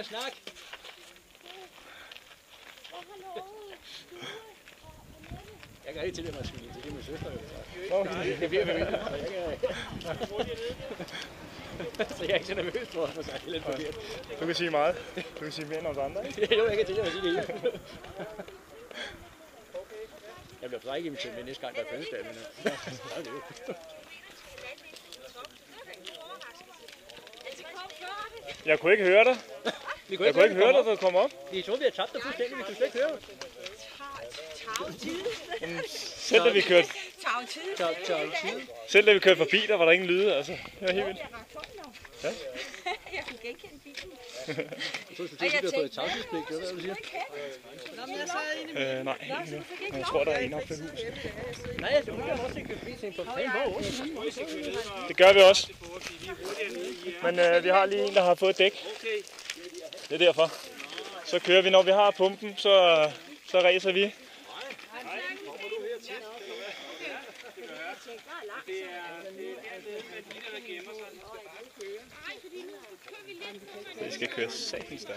at snakke. Jeg kan ikke tillade mig at sige til det med søster. Det bliver med mindre, så jeg er ikke så nervøs for at få sagt lidt forkert. Du kan sige meget. Du kan sige mere end os andre, ikke? Jo, jeg kan tillade mig at sige det hele. Jeg bliver så ikke inviteret med næste gang, der er fødselsdag, men Jeg kunne ikke høre dig. Jeg kunne ikke høre dig, da du kom op. Vi troede, vi havde tabt dig fuldstændig, vi kunne slet ikke høre. Selv da vi kørte forbi, der var der ingen lyde, altså. Det var helt vildt. Ja. Jeg kunne genkende bilen. Jeg tror, du har fået tavshedspligt, det var hvad du siger. Nej, jeg tror, der er en oppe ved huset. Nej, så må jeg også ikke blive til en på fanden. Det gør vi også. Men vi har lige en, der har fået dæk. Det er derfor. Så kører vi, når vi har pumpen, så racer vi. Vi skal køre satans der.